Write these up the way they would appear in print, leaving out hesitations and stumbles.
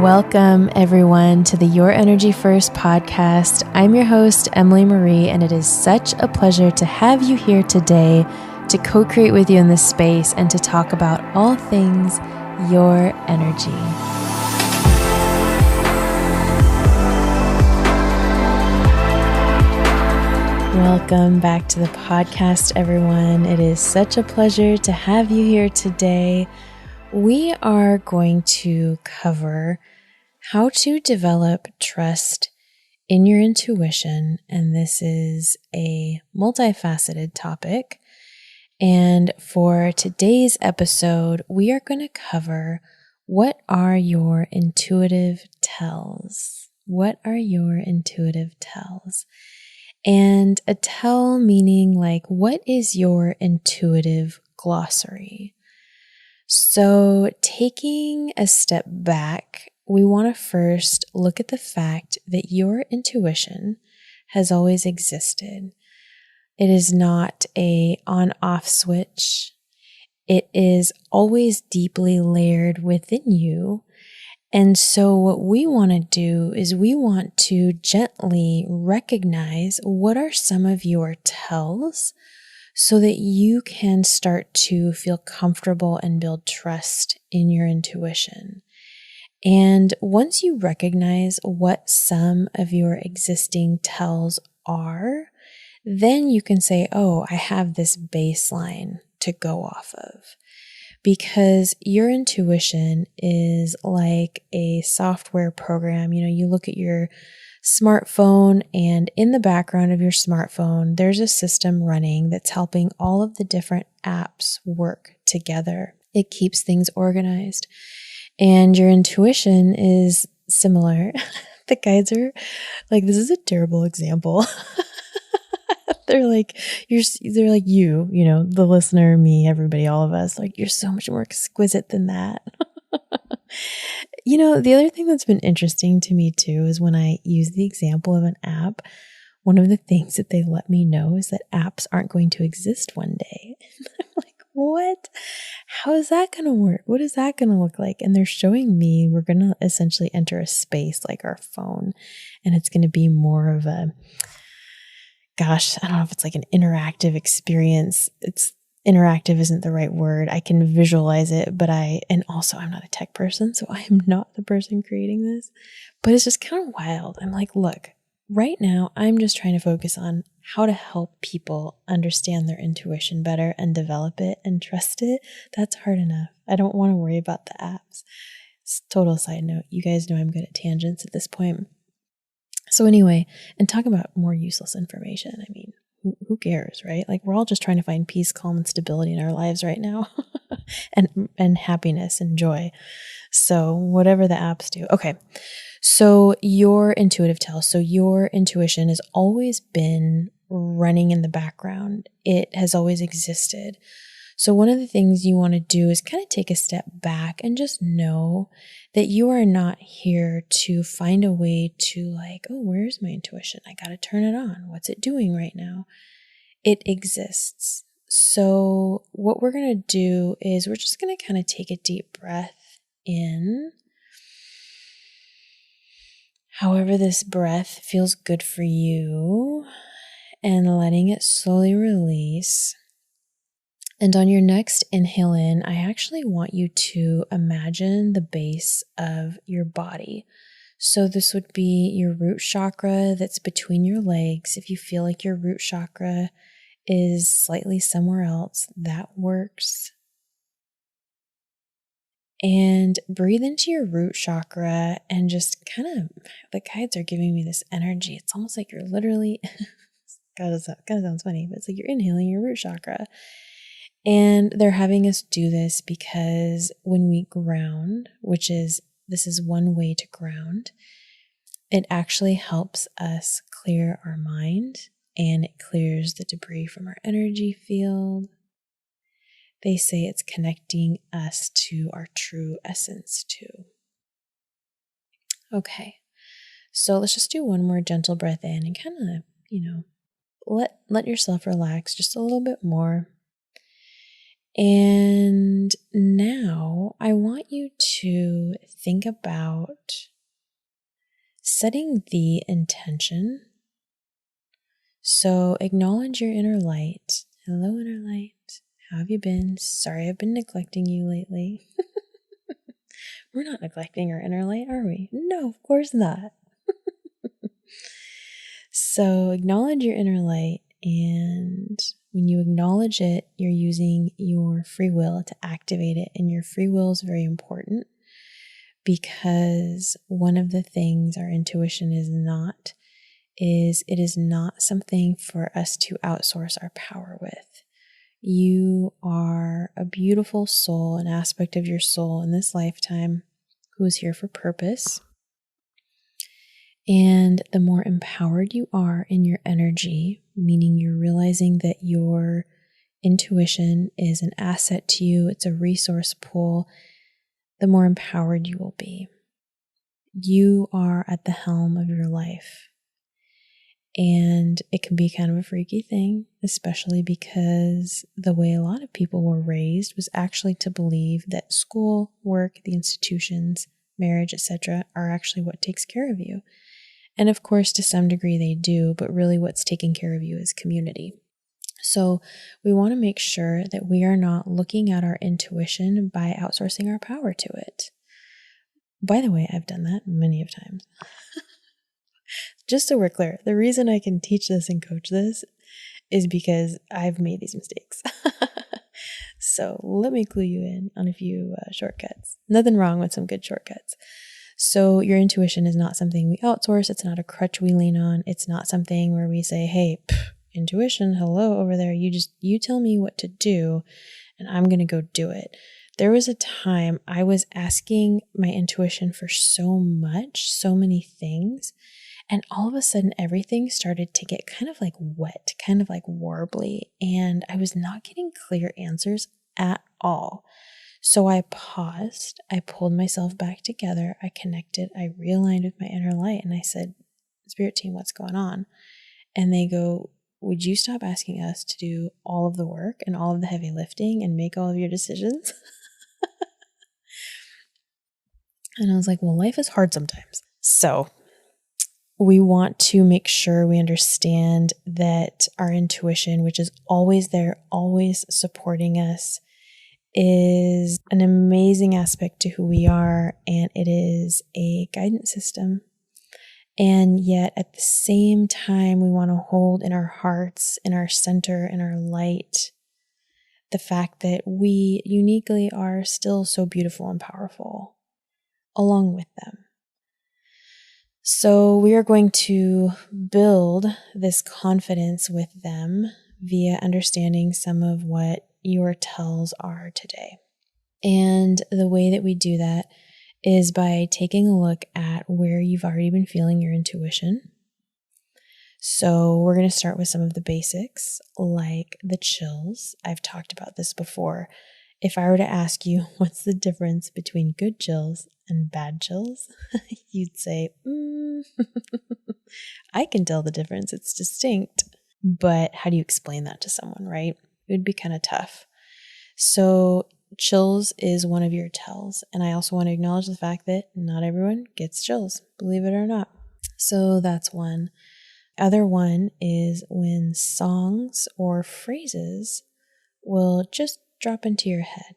Welcome, everyone, to the Your Energy First podcast. I'm your host, Emily Marie, and it is such a pleasure to have you here today to co-create with you in this space and to talk about all things your energy. Welcome back to the podcast, everyone. It is such a pleasure to have you here today. We are going to cover how to develop trust in your intuition, and this is a multifaceted topic. And for today's episode, we are going to cover what are your intuitive tells? What are your intuitive tells? And a tell meaning like, what is your intuitive glossary? So taking a step back, we want to first look at the fact that your intuition has always existed. It is not a on-off switch. It is always deeply layered within you. And so what we want to do is we want to gently recognize what are some of your tells so that you can start to feel comfortable and build trust in your intuition. And once you recognize what some of your existing tells are, then you can say, oh, I have this baseline to go off of. Because your intuition is like a software program. You know, you look at your smartphone, and in the background of your smartphone, there's a system running that's helping all of the different apps work together. It keeps things organized. And your intuition is similar. The guides are like, this is a terrible example. They're like, they're like you know, the listener, me, everybody, all of us, like, you're so much more exquisite than that. You know, the other thing that's been interesting to me too is when I use the example of an app, one of the things that they let me know is that apps aren't going to exist one day. I'm like, what? How is that going to work? What is that going to look like? And they're showing me we're going to essentially enter a space like our phone, and it's going to be more of a, gosh, I don't know if it's like an interactive experience. Interactive isn't the right word. I can visualize it, but and also I'm not a tech person, so I am not the person creating this, but it's just kind of wild. I'm like, look, right now I'm just trying to focus on how to help people understand their intuition better and develop it and trust it. That's hard enough. I don't want to worry about the apps. Total side note. You guys know I'm good at tangents at this point. So anyway, and talk about more useless information. I mean, who cares, right? Like, we're all just trying to find peace, calm, and stability in our lives right now, and happiness and joy. So whatever the apps do. Okay. So your intuitive tell. So your intuition has always been running in the background. It has always existed. So one of the things you want to do is kind of take a step back and just know that you are not here to find a way to like, oh, where's my intuition? I got to turn it on. What's it doing right now? It exists. So what we're going to do is we're just going to kind of take a deep breath in. However this breath feels good for you, and letting it slowly release. And on your next inhale in, I actually want you to imagine the base of your body. So this would be your root chakra that's between your legs. If you feel like your root chakra is slightly somewhere else, that works. And breathe into your root chakra and just kind of, the guides are giving me this energy. It's almost like you're literally, kind of sounds funny, but it's like you're inhaling your root chakra. And they're having us do this because when we ground, this is one way to ground, it actually helps us clear our mind, and it clears the debris from our energy field. They say it's connecting us to our true essence too. Okay, so let's just do one more gentle breath in and kind of, let yourself relax just a little bit more. And now I want you to think about setting the intention. So acknowledge your inner light. Hello, inner light. How have you been? Sorry, I've been neglecting you lately. We're not neglecting our inner light, are we? No, of course not. So acknowledge your inner light, and when you acknowledge it, you're using your free will to activate it. And your free will is very important because one of the things our intuition is it is not something for us to outsource our power with. You are a beautiful soul, an aspect of your soul in this lifetime who is here for purpose. And the more empowered you are in your energy, meaning you're realizing that your intuition is an asset to you, it's a resource pool, the more empowered you will be. You are at the helm of your life. And it can be kind of a freaky thing, especially because the way a lot of people were raised was actually to believe that school, work, the institutions, marriage, etc. are actually what takes care of you. And of course, to some degree they do, but really what's taking care of you is community. So we want to make sure that we are not looking at our intuition by outsourcing our power to it. By the way, I've done that many of times. Just so we're clear, the reason I can teach this and coach this is because I've made these mistakes. So let me clue you in on a few shortcuts. Nothing wrong with some good shortcuts. So your intuition is not something we outsource. It's not a crutch we lean on. It's not something where we say, hey, intuition, hello over there. You tell me what to do and I'm going to go do it. There was a time I was asking my intuition for so much, so many things. And all of a sudden, everything started to get kind of like wet, kind of like warbly. And I was not getting clear answers at all. So I paused, I pulled myself back together, I connected, I realigned with my inner light, and I said, Spirit team, what's going on? And they go, would you stop asking us to do all of the work and all of the heavy lifting and make all of your decisions? And I was like, well, life is hard sometimes. So we want to make sure we understand that our intuition, which is always there, always supporting us, is an amazing aspect to who we are, and it is a guidance system. And yet at the same time, we want to hold in our hearts, in our center, in our light, the fact that we uniquely are still so beautiful and powerful along with them. So we are going to build this confidence with them via understanding some of what your tells are today. And the way that we do that is by taking a look at where you've already been feeling your intuition. So we're going to start with some of the basics, like the chills. I've talked about this before. If I were to ask you what's the difference between good chills and bad chills, you'd say, I can tell the difference. It's distinct. But how do you explain that to someone, right? It would be kind of tough. So chills is one of your tells. And I also want to acknowledge the fact that not everyone gets chills, believe it or not. So that's one. Other one is when songs or phrases will just drop into your head.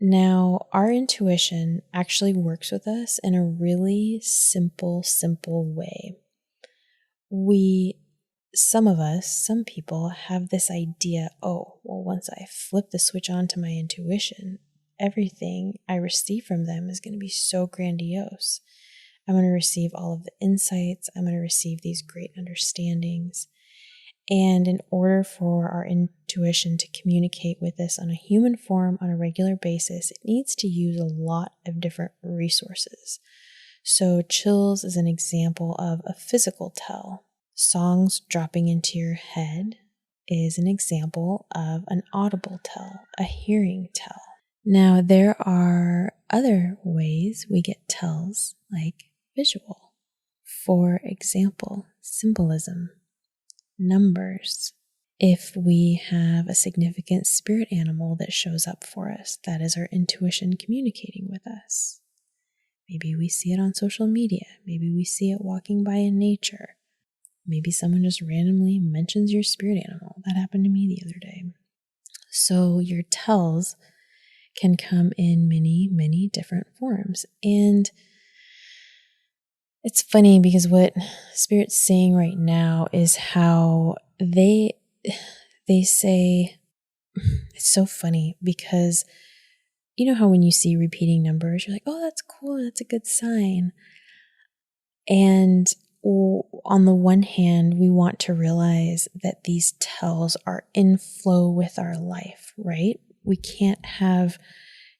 Now, our intuition actually works with us in a really simple way. Some people have this idea, once I flip the switch on to my intuition, everything I receive from them is going to be so grandiose. I'm going to receive all of the insights. I'm going to receive these great understandings. And in order for our intuition to communicate with us on a human form on a regular basis, it needs to use a lot of different resources. So chills is an example of a physical tell. Songs dropping into your head is an example of an audible tell, a hearing tell. Now, there are other ways we get tells, like visual. For example, symbolism, numbers. If we have a significant spirit animal that shows up for us, that is our intuition communicating with us. Maybe we see it on social media. Maybe we see it walking by in nature. Maybe someone just randomly mentions your spirit animal. That happened to me the other day. So your tells can come in many, many different forms. And it's funny because what Spirit's saying right now is how they say, it's so funny because you know how when you see repeating numbers, you're like, oh, that's cool, that's a good sign. And on the one hand, we want to realize that these tells are in flow with our life, right? We can't have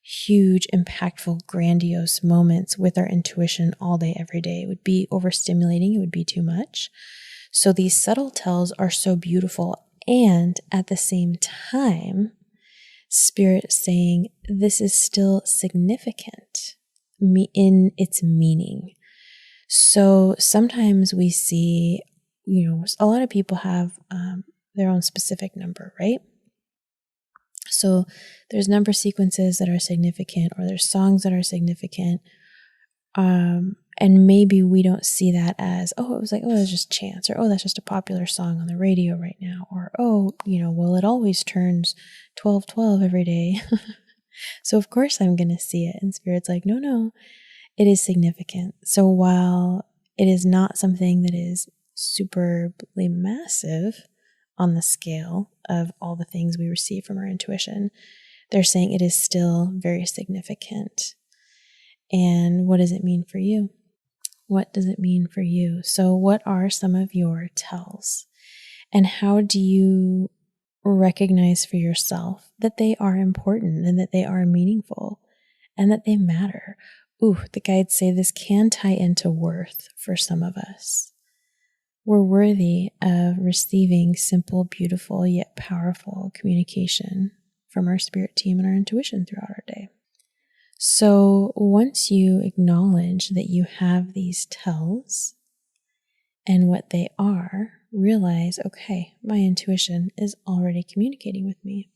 huge, impactful, grandiose moments with our intuition all day, every day. It would be overstimulating. It would be too much. So these subtle tells are so beautiful. And at the same time, Spirit saying this is still significant in its meaning. So sometimes we see, a lot of people have their own specific number, right? So there's number sequences that are significant, or there's songs that are significant. And maybe we don't see that as, it's just chance, or, that's just a popular song on the radio right now, or, it always turns 12:12 every day. So of course I'm going to see it. And Spirit's like, no, it is significant. So while it is not something that is superbly massive on the scale of all the things we receive from our intuition, they're saying it is still very significant. And what does it mean for you? What does it mean for you? So what are some of your tells? And how do you recognize for yourself that they are important and that they are meaningful and that they matter? The guides say this can tie into worth for some of us. We're worthy of receiving simple, beautiful, yet powerful communication from our spirit team and our intuition throughout our day. So once you acknowledge that you have these tells and what they are, realize, okay, my intuition is already communicating with me.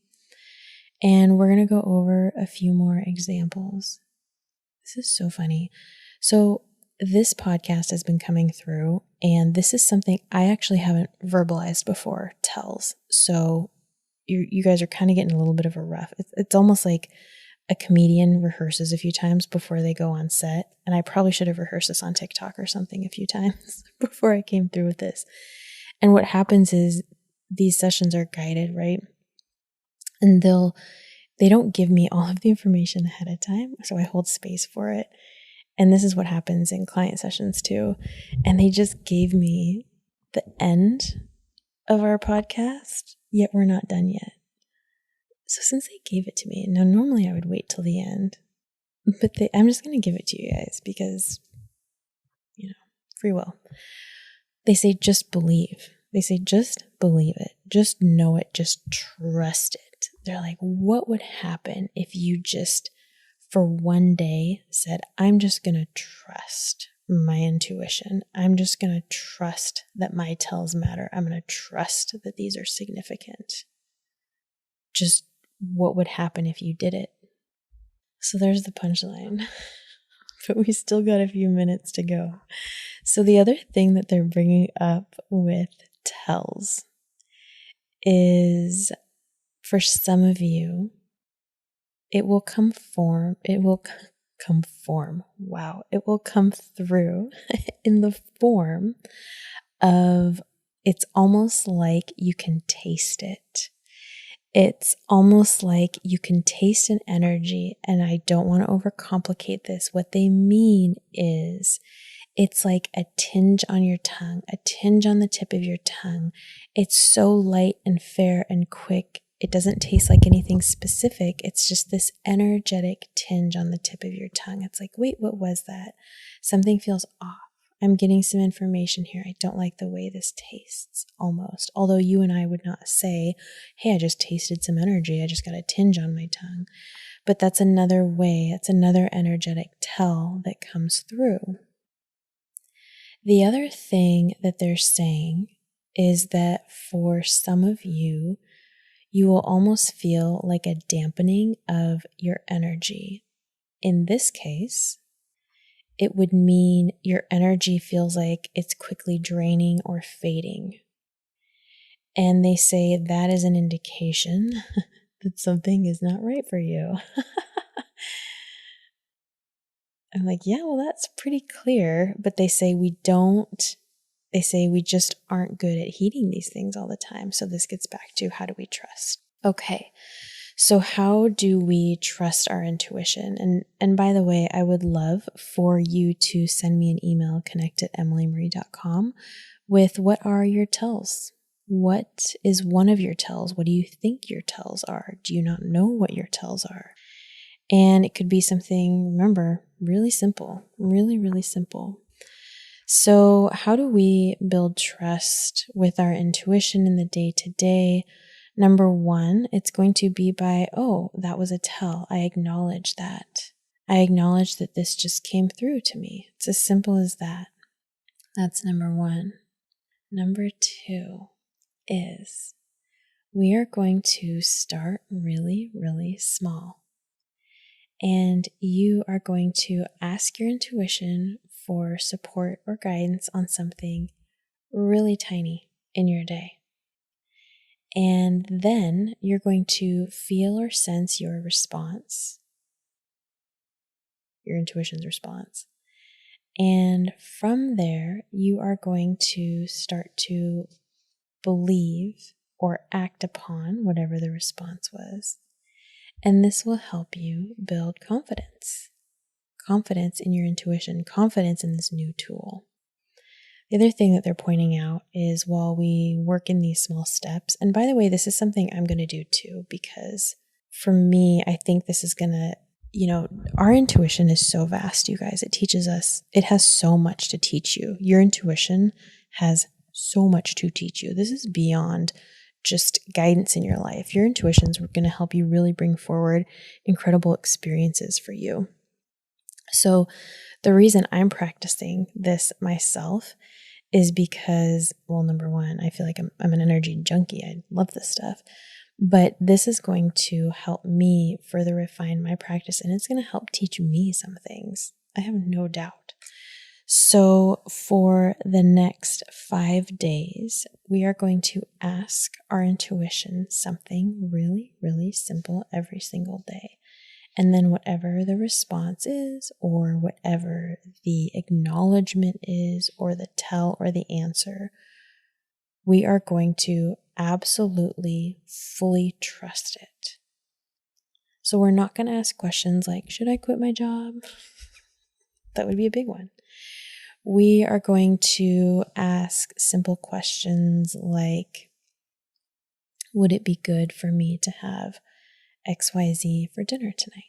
And we're going to go over a few more examples. This is so funny. So this podcast has been coming through, and this is something I actually haven't verbalized before, tells. So you guys are kind of getting a little bit of a rough. It's almost like a comedian rehearses a few times before they go on set. And I probably should have rehearsed this on TikTok or something a few times before I came through with this. And what happens is these sessions are guided, right? And they don't give me all of the information ahead of time, so I hold space for it. And this is what happens in client sessions too. And they just gave me the end of our podcast, yet we're not done yet. So since they gave it to me, now normally I would wait till the end, but I'm just going to give it to you guys because, free will. They say, just believe. They say, just believe it. Just know it. Just trust it. They're like, what would happen if you just for one day said, I'm just going to trust my intuition. I'm just going to trust that my tells matter. I'm going to trust that these are significant. Just what would happen if you did it? So there's the punchline. But we still got a few minutes to go. So the other thing that they're bringing up with tells is, for some of you, it will come through in the form of, it's almost like you can taste it. It's almost like you can taste an energy, and I don't want to overcomplicate this. What they mean is, it's like a tinge on your tongue, a tinge on the tip of your tongue. It's so light and fair and quick. It doesn't taste like anything specific. It's just this energetic tinge on the tip of your tongue. It's like, wait, what was that? Something feels off. I'm getting some information here. I don't like the way this tastes, almost. Although you and I would not say, hey, I just tasted some energy. I just got a tinge on my tongue. But that's another way. That's another energetic tell that comes through. The other thing that they're saying is that for some of you, you will almost feel like a dampening of your energy. In this case, it would mean your energy feels like it's quickly draining or fading. And they say that is an indication that something is not right for you. I'm like, yeah, well, that's pretty clear. But they say we just aren't good at heeding these things all the time. So this gets back to, how do we trust? Okay. So how do we trust our intuition? And by the way, I would love for you to send me an email, connect@emilymarie.com, with what are your tells? What is one of your tells? What do you think your tells are? Do you not know what your tells are? And it could be something, remember, really simple, really, really simple. So how do we build trust with our intuition in the day-to-day? Number one, it's going to be by, oh, that was a tell. I acknowledge that. I acknowledge that this just came through to me. It's as simple as that. That's number one. Number two is we are going to start really, really small. And you are going to ask your intuition for support or guidance on something really tiny in your day. And then you're going to feel or sense your response, your intuition's response. And from there, you are going to start to believe or act upon whatever the response was. And this will help you build confidence in your intuition, confidence in this new tool. The other thing that they're pointing out is while we work in these small steps, and by the way, this is something I'm going to do too, because for me, I think this is going to, our intuition is so vast, you guys. It teaches us, it has so much to teach you. Your intuition has so much to teach you. This is beyond just guidance in your life. Your intuitions are going to help you really bring forward incredible experiences for you. So the reason I'm practicing this myself is because, well, number one, I feel like I'm an energy junkie. I love this stuff. But this is going to help me further refine my practice, and it's going to help teach me some things. I have no doubt. So for the next 5 days, we are going to ask our intuition something really, really simple every single day. And then whatever the response is, or whatever the acknowledgement is, or the tell or the answer, we are going to absolutely fully trust it. So we're not going to ask questions like, should I quit my job? That would be a big one. We are going to ask simple questions like, would it be good for me to have XYZ for dinner tonight?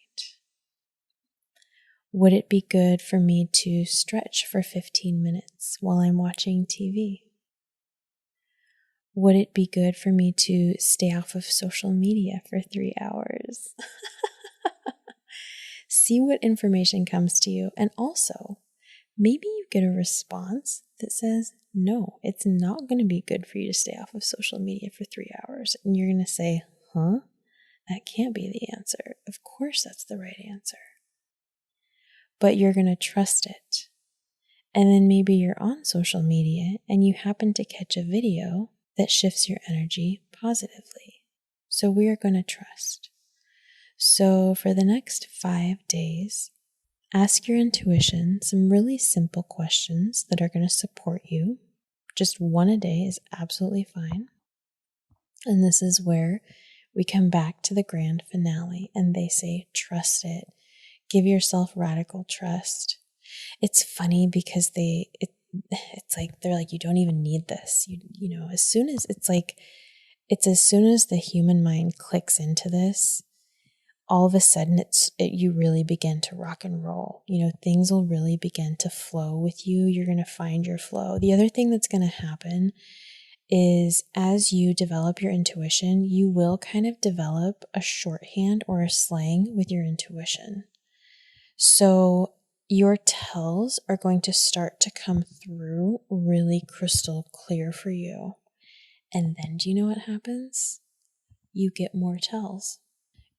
Would it be good for me to stretch for 15 minutes while I'm watching TV? Would it be good for me to stay off of social media for 3 hours? See what information comes to you. And also, maybe you get a response that says, no, it's not going to be good for you to stay off of social media for 3 hours. And you're going to say, huh? That can't be the answer. Of course that's the right answer. But you're going to trust it. And then maybe you're on social media and you happen to catch a video that shifts your energy positively. So we are going to trust. So for the next 5 days, ask your intuition some really simple questions that are going to support you. Just one a day is absolutely fine. And this is where we come back to the grand finale and they say, trust it. Give yourself radical trust. It's funny because it's like, they're like, you don't even need this. You know, as soon as the human mind clicks into this, all of a sudden you really begin to rock and roll. You know, things will really begin to flow with you. You're going to find your flow. The other thing that's going to happen is as you develop your intuition, you will kind of develop a shorthand or a slang with your intuition. So your tells are going to start to come through really crystal clear for you. And then do you know what happens? You get more tells.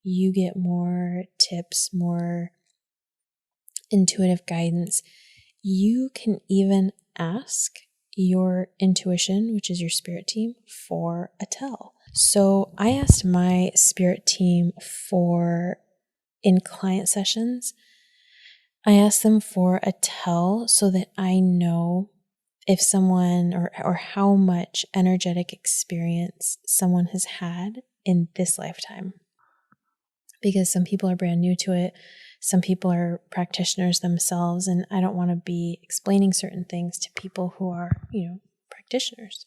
You get more tips, more intuitive guidance. You can even ask your intuition, which is your spirit team, for a tell. So I asked my spirit team in client sessions, I asked them for a tell so that I know if someone or how much energetic experience someone has had in this lifetime. Because some people are brand new to it. Some people are practitioners themselves, and I don't want to be explaining certain things to people who are, practitioners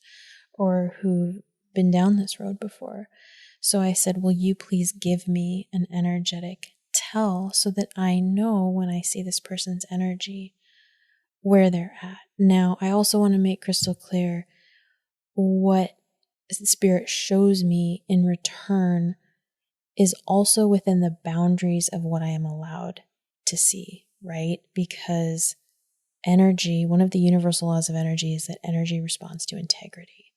or who've been down this road before. So I said, will you please give me an energetic tell so that I know when I see this person's energy where they're at. Now, I also want to make crystal clear what Spirit shows me in return is also within the boundaries of what I am allowed to see, right? Because energy, one of the universal laws of energy is that energy responds to integrity.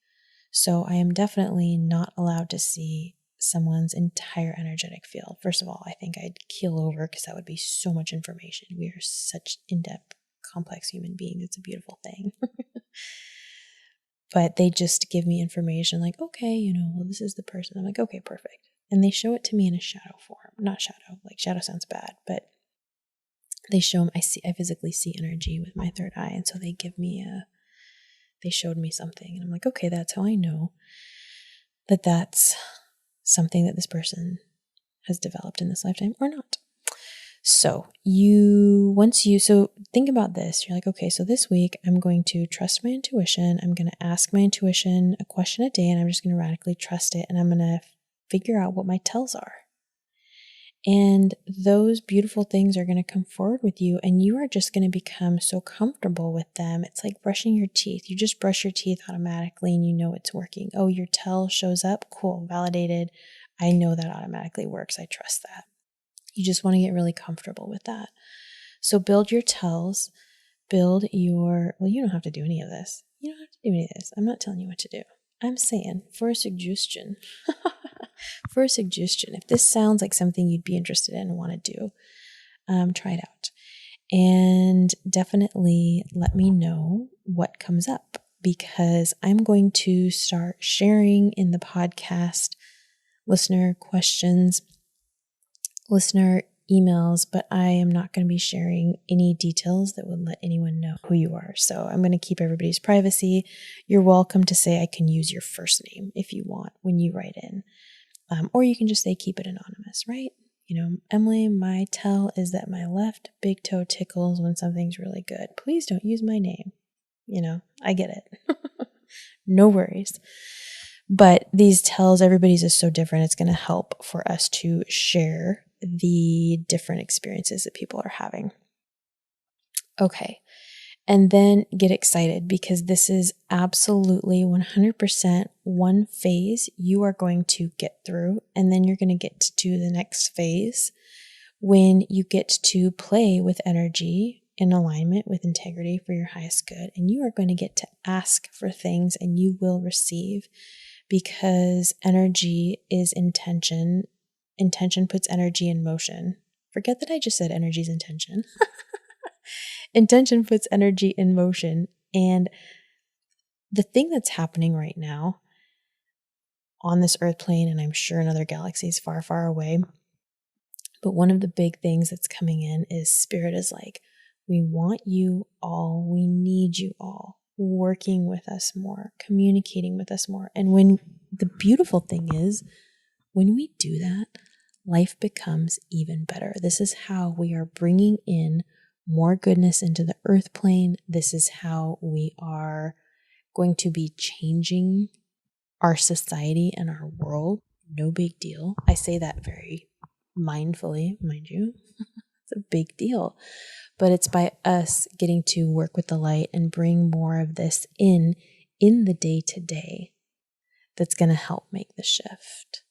So I am definitely not allowed to see someone's entire energetic field. First of all, I think I'd keel over because that would be so much information. We are such in-depth, complex human beings. It's a beautiful thing. But they just give me information like, okay, well, this is the person. I'm like, okay, perfect. And they show it to me in a shadow form. Not shadow, like shadow sounds bad, but they show me, I physically see energy with my third eye. And so they showed me something. And I'm like, okay, that's how I know that that's something that this person has developed in this lifetime or not. So so think about this. You're like, okay, so this week I'm going to trust my intuition. I'm going to ask my intuition a question a day, and I'm just going to radically trust it. And I'm going to figure out what my tells are. And those beautiful things are going to come forward with you, and you are just going to become so comfortable with them. It's like brushing your teeth. You just brush your teeth automatically and you know it's working. Oh, your tell shows up. Cool. Validated. I know that automatically works. I trust that. You just want to get really comfortable with that. So build your tells, well, you don't have to do any of this. You don't have to do any of this. I'm not telling you what to do. I'm saying for a suggestion, if this sounds like something you'd be interested in and want to do, try it out. And definitely let me know what comes up, because I'm going to start sharing in the podcast listener questions, listener emails, but I am not going to be sharing any details that would let anyone know who you are. So I'm going to keep everybody's privacy. You're welcome to say I can use your first name if you want when you write in. Or you can just say keep it anonymous, right? Emily, my tell is that my left big toe tickles when something's really good. Please don't use my name. I get it. No worries. But these tells, everybody's is so different. It's going to help for us to share the different experiences that people are having. Okay. And then get excited, because this is absolutely 100% one phase you are going to get through. And then you're going to get to the next phase when you get to play with energy in alignment with integrity for your highest good. And you are going to get to ask for things and you will receive, because energy is intention. Intention puts energy in motion. Forget that I just said energy is intention. Intention puts energy in motion. And the thing that's happening right now on this earth plane, and I'm sure in other galaxies far, far away, but one of the big things that's coming in is Spirit is like, we want you all, we need you all working with us more, communicating with us more. And when the beautiful thing is, when we do that, life becomes even better. This is how we are bringing in more goodness into the earth plane. This is how we are going to be changing our society and our world. No big deal. I say that very mindfully, mind you. It's a big deal. But it's by us getting to work with the light and bring more of this in the day-to-day that's going to help make the shift.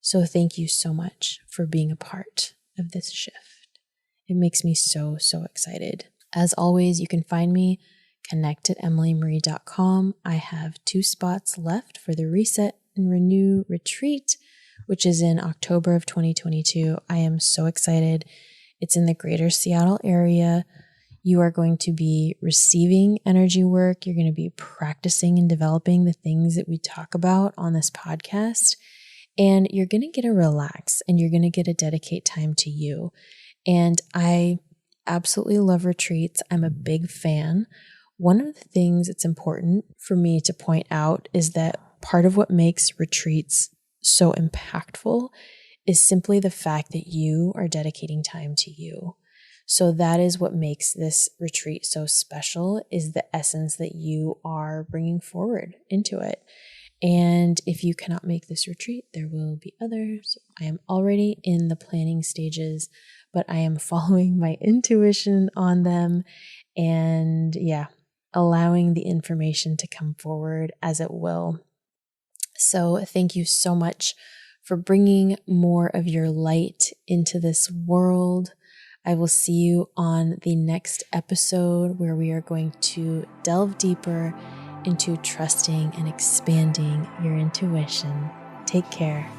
So thank you so much for being a part of this shift. It makes me so, so excited. As always, you can find me connect@emilymarie.com. I have 2 spots left for the Reset and Renew retreat, which is in October of 2022. I am so excited. It's in the greater Seattle area. You are going to be receiving energy work. You're going to be practicing and developing the things that we talk about on this podcast. And you're going to get to relax and you're going to get to dedicate time to you. And I absolutely love retreats. I'm a big fan. One of the things that's important for me to point out is that part of what makes retreats so impactful is simply the fact that you are dedicating time to you. So that is what makes this retreat so special, is the essence that you are bringing forward into it. And if you cannot make this retreat, there will be others. I am already in the planning stages, but I am following my intuition on them and allowing the information to come forward as it will. So thank you so much for bringing more of your light into this world. I will see you on the next episode where we are going to delve deeper into trusting and expanding your intuition. Take care.